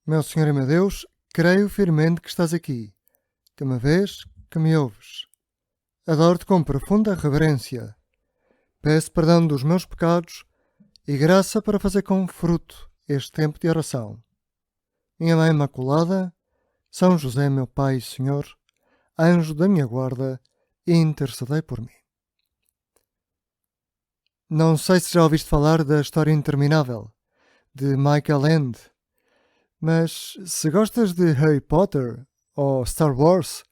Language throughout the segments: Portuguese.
Meu Senhor e meu Deus, creio firmemente que estás aqui, que me vês, que me ouves. Adoro-te com profunda reverência. Peço perdão dos meus pecados e graça para fazer com fruto este tempo de oração. Minha Mãe Imaculada, São José, meu Pai e Senhor, anjo da minha guarda, intercedei por mim. Não sei se já ouviste falar da História Interminável, de Michael Ende, mas se gostas de Harry Potter ou Star Wars,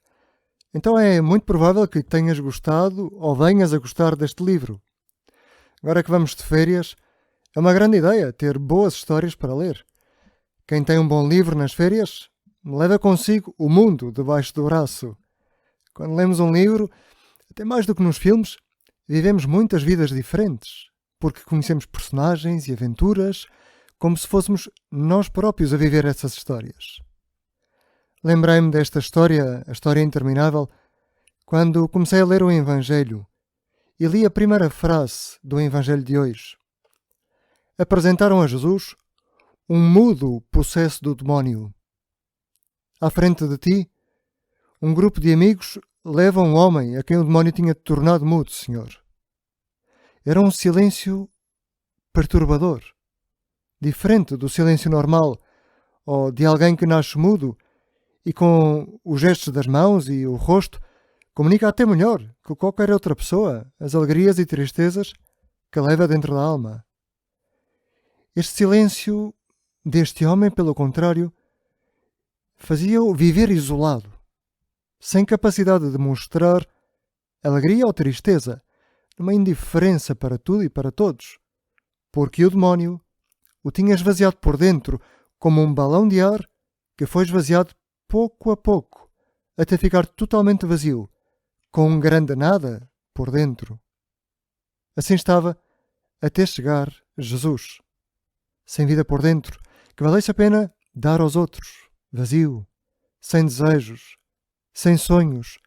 então é muito provável que tenhas gostado ou venhas a gostar deste livro. Agora que vamos de férias, é uma grande ideia ter boas histórias para ler. Quem tem um bom livro nas férias, leva consigo o mundo debaixo do braço. Quando lemos um livro, até mais do que nos filmes, vivemos muitas vidas diferentes, porque conhecemos personagens e aventuras como se fôssemos nós próprios a viver essas histórias. Lembrei-me desta história, a História Interminável, quando comecei a ler o Evangelho e li a primeira frase do Evangelho de hoje. Apresentaram a Jesus um mudo possesso do demónio. À frente de ti, um grupo de amigos leva um homem a quem o demónio tinha tornado mudo, Senhor. Era um silêncio perturbador, diferente do silêncio normal ou de alguém que nasce mudo e com os gestos das mãos e o rosto comunica até melhor que qualquer outra pessoa as alegrias e tristezas que leva dentro da alma. Este silêncio deste homem, pelo contrário, fazia-o viver isolado, sem capacidade de mostrar alegria ou tristeza, numa indiferença para tudo e para todos, porque o demónio o tinha esvaziado por dentro como um balão de ar que foi esvaziado pouco a pouco, até ficar totalmente vazio, com um grande nada por dentro. Assim estava até chegar Jesus, sem vida por dentro, que valesse a pena dar aos outros, vazio, sem desejos, sem sonhos,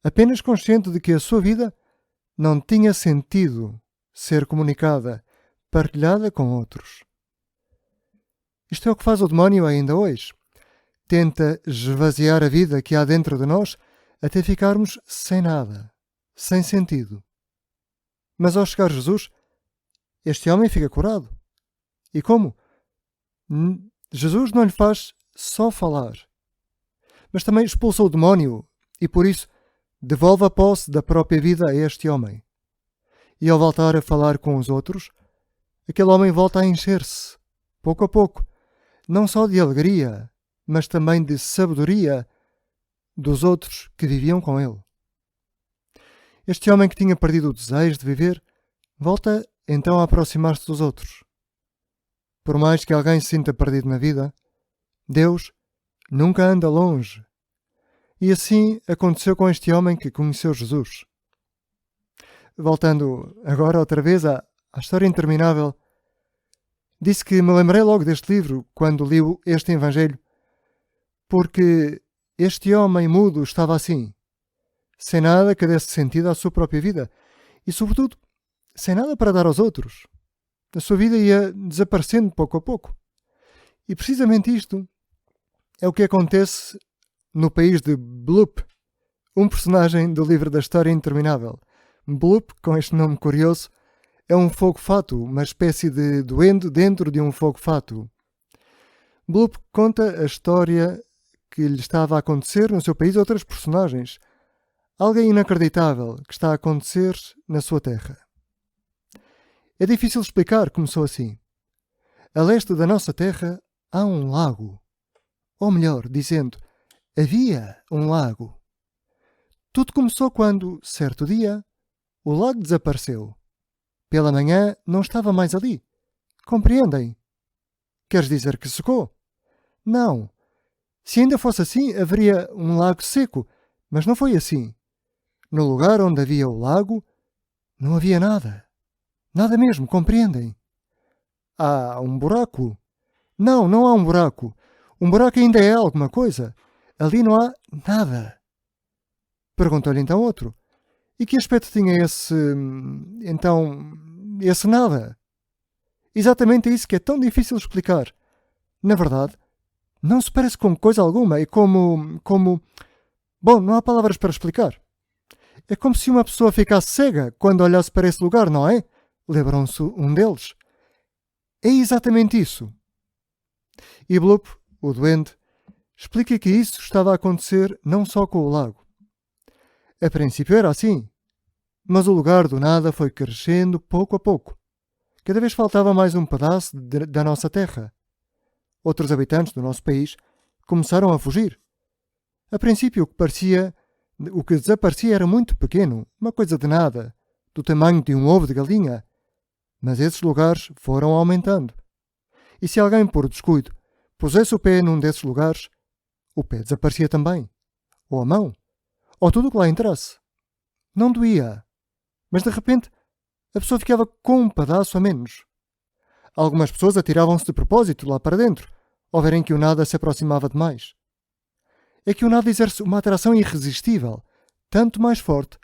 apenas consciente de que a sua vida não tinha sentido ser comunicada, partilhada com outros. Isto é o que faz o demónio ainda hoje. Tenta esvaziar a vida que há dentro de nós até ficarmos sem nada, sem sentido. Mas ao chegar Jesus, este homem fica curado. E como? Jesus não lhe faz só falar, mas também expulsa o demónio e por isso devolve a posse da própria vida a este homem. E ao voltar a falar com os outros, aquele homem volta a encher-se, pouco a pouco, não só de alegria, mas também de sabedoria dos outros que viviam com ele. Este homem que tinha perdido o desejo de viver, volta então a aproximar-se dos outros. Por mais que alguém se sinta perdido na vida, Deus nunca anda longe. E assim aconteceu com este homem que conheceu Jesus. Voltando agora outra vez à História Interminável, disse que me lembrei logo deste livro quando li este Evangelho, porque este homem mudo estava assim, sem nada que desse sentido à sua própria vida e, sobretudo, sem nada para dar aos outros. A sua vida ia desaparecendo pouco a pouco. E precisamente isto é o que acontece no país de Bloop, um personagem do livro da História Interminável. Bloop, com este nome curioso, é um fogo-fato, uma espécie de duende dentro de um fogo-fato. Bloop conta a história que lhe estava a acontecer no seu país a outras personagens. Algo inacreditável que está a acontecer na sua terra. É difícil explicar, começou assim. A leste da nossa terra há um lago. Ou melhor, dizendo, havia um lago. Tudo começou quando, certo dia, o lago desapareceu. Pela manhã não estava mais ali. Compreendem? Queres dizer que secou? Não. Se ainda fosse assim, haveria um lago seco, mas não foi assim. No lugar onde havia o lago, não havia nada. Nada mesmo, compreendem? Há um buraco. Não, não há um buraco. Um buraco ainda é alguma coisa. Ali não há nada. Perguntou-lhe então outro. E que aspecto tinha esse nada? Exatamente isso que é tão difícil explicar. Na verdade, Não se parece com coisa alguma. É como... Bom, não há palavras para explicar. É como se uma pessoa ficasse cega quando olhasse para esse lugar, não é? Lembram-se um deles. É exatamente isso. E Bloop, o duende, explica que isso estava a acontecer não só com o lago. A princípio era assim, mas o lugar do nada foi crescendo pouco a pouco. Cada vez faltava mais um pedaço da nossa terra. Outros habitantes do nosso país começaram a fugir. A princípio o que desaparecia era muito pequeno, uma coisa de nada, do tamanho de um ovo de galinha. Mas esses lugares foram aumentando. E se alguém, por descuido, pusesse o pé num desses lugares, o pé desaparecia também. Ou a mão. Ou tudo o que lá entrasse. Não doía. Mas de repente, a pessoa ficava com um pedaço a menos. Algumas pessoas atiravam-se de propósito lá para dentro, ao verem que o nada se aproximava demais. É que o nada exerce uma atração irresistível, tanto mais forte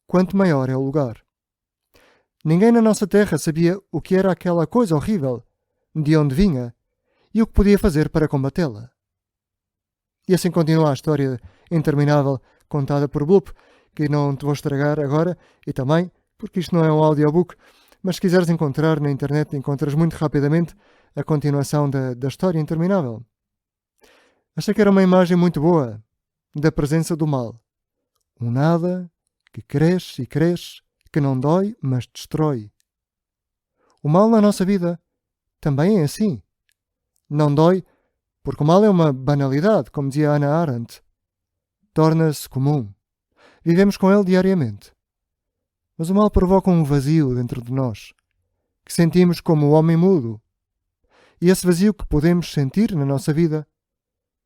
quanto maior é o lugar. Ninguém na nossa terra sabia o que era aquela coisa horrível, de onde vinha e o que podia fazer para combatê-la. E assim continua a história interminável contada por Bloop, que não te vou estragar agora, e também, porque isto não é um audiobook, mas se quiseres encontrar na internet, encontras muito rapidamente a continuação da história interminável. Achei que era uma imagem muito boa da presença do mal. Um nada que cresce e cresce, que não dói, mas destrói. O mal na nossa vida também é assim. Não dói, porque o mal é uma banalidade, como dizia Hannah Arendt. Torna-se comum. Vivemos com ele diariamente. Mas o mal provoca um vazio dentro de nós, que sentimos como o homem mudo. E esse vazio que podemos sentir na nossa vida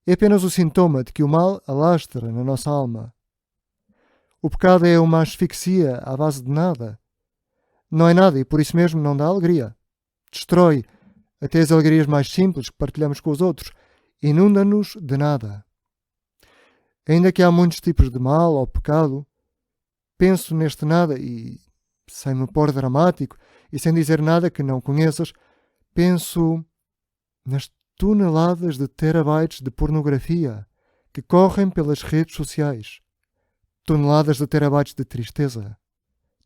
é apenas o sintoma de que o mal alastra na nossa alma. O pecado é uma asfixia à base de nada. Não é nada e por isso mesmo não dá alegria. Destrói até as alegrias mais simples que partilhamos com os outros. Inunda-nos de nada. Ainda que há muitos tipos de mal ou pecado, penso neste nada e, sem me pôr dramático e sem dizer nada que não conheças, penso nas toneladas de terabytes de pornografia que correm pelas redes sociais. Toneladas de terabytes de tristeza.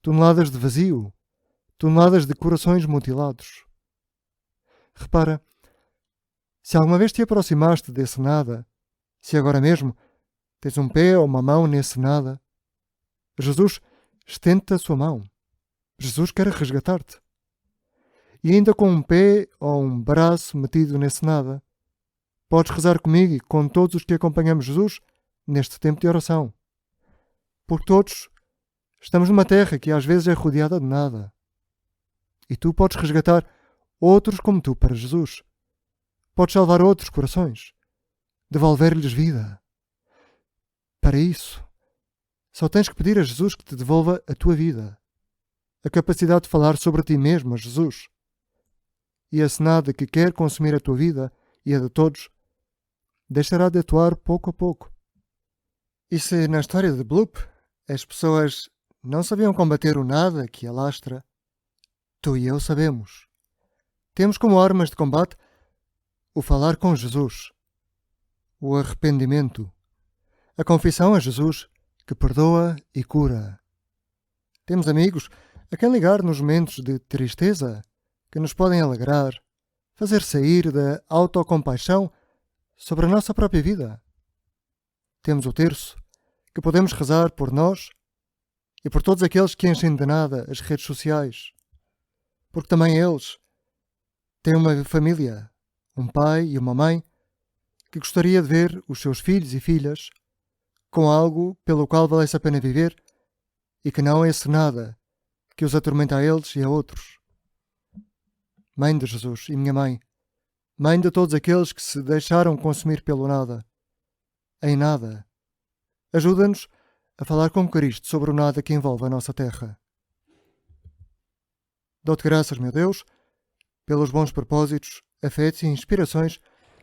Toneladas de vazio. Toneladas de corações mutilados. Repara, se alguma vez te aproximaste desse nada, se agora mesmo tens um pé ou uma mão nesse nada, Jesus estende-te a sua mão. Jesus quer resgatar-te. E ainda com um pé ou um braço metido nesse nada, podes rezar comigo e com todos os que acompanhamos Jesus neste tempo de oração. Porque todos estamos numa terra que às vezes é rodeada de nada. E tu podes resgatar outros como tu para Jesus. Podes salvar outros corações. Devolver-lhes vida. Para isso, só tens que pedir a Jesus que te devolva a tua vida. A capacidade de falar sobre ti mesmo a Jesus. E esse nada que quer consumir a tua vida e a de todos, deixará de atuar pouco a pouco. E se na história de Bloop as pessoas não sabiam combater o nada que alastra, tu e eu sabemos. Temos como armas de combate o falar com Jesus, o arrependimento, a confissão a Jesus que perdoa e cura. Temos amigos a quem ligar nos momentos de tristeza que nos podem alegrar, fazer sair da autocompaixão sobre a nossa própria vida. Temos o terço que podemos rezar por nós e por todos aqueles que enchem de nada as redes sociais, porque também eles têm uma família, um pai e uma mãe que gostaria de ver os seus filhos e filhas com algo pelo qual valesse a pena viver e que não é esse nada que os atormenta a eles e a outros. Mãe de Jesus e minha mãe, mãe de todos aqueles que se deixaram consumir pelo nada, em nada, ajuda-nos a falar com Cristo sobre o nada que envolve a nossa terra. Dou-te graças, meu Deus, pelos bons propósitos, afetos e inspirações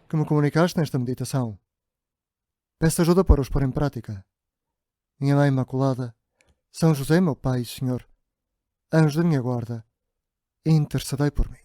que me comunicaste nesta meditação. Peço ajuda para os pôr em prática. Minha Mãe Imaculada, São José, meu Pai e Senhor, anjo da minha guarda, intercedei por mim.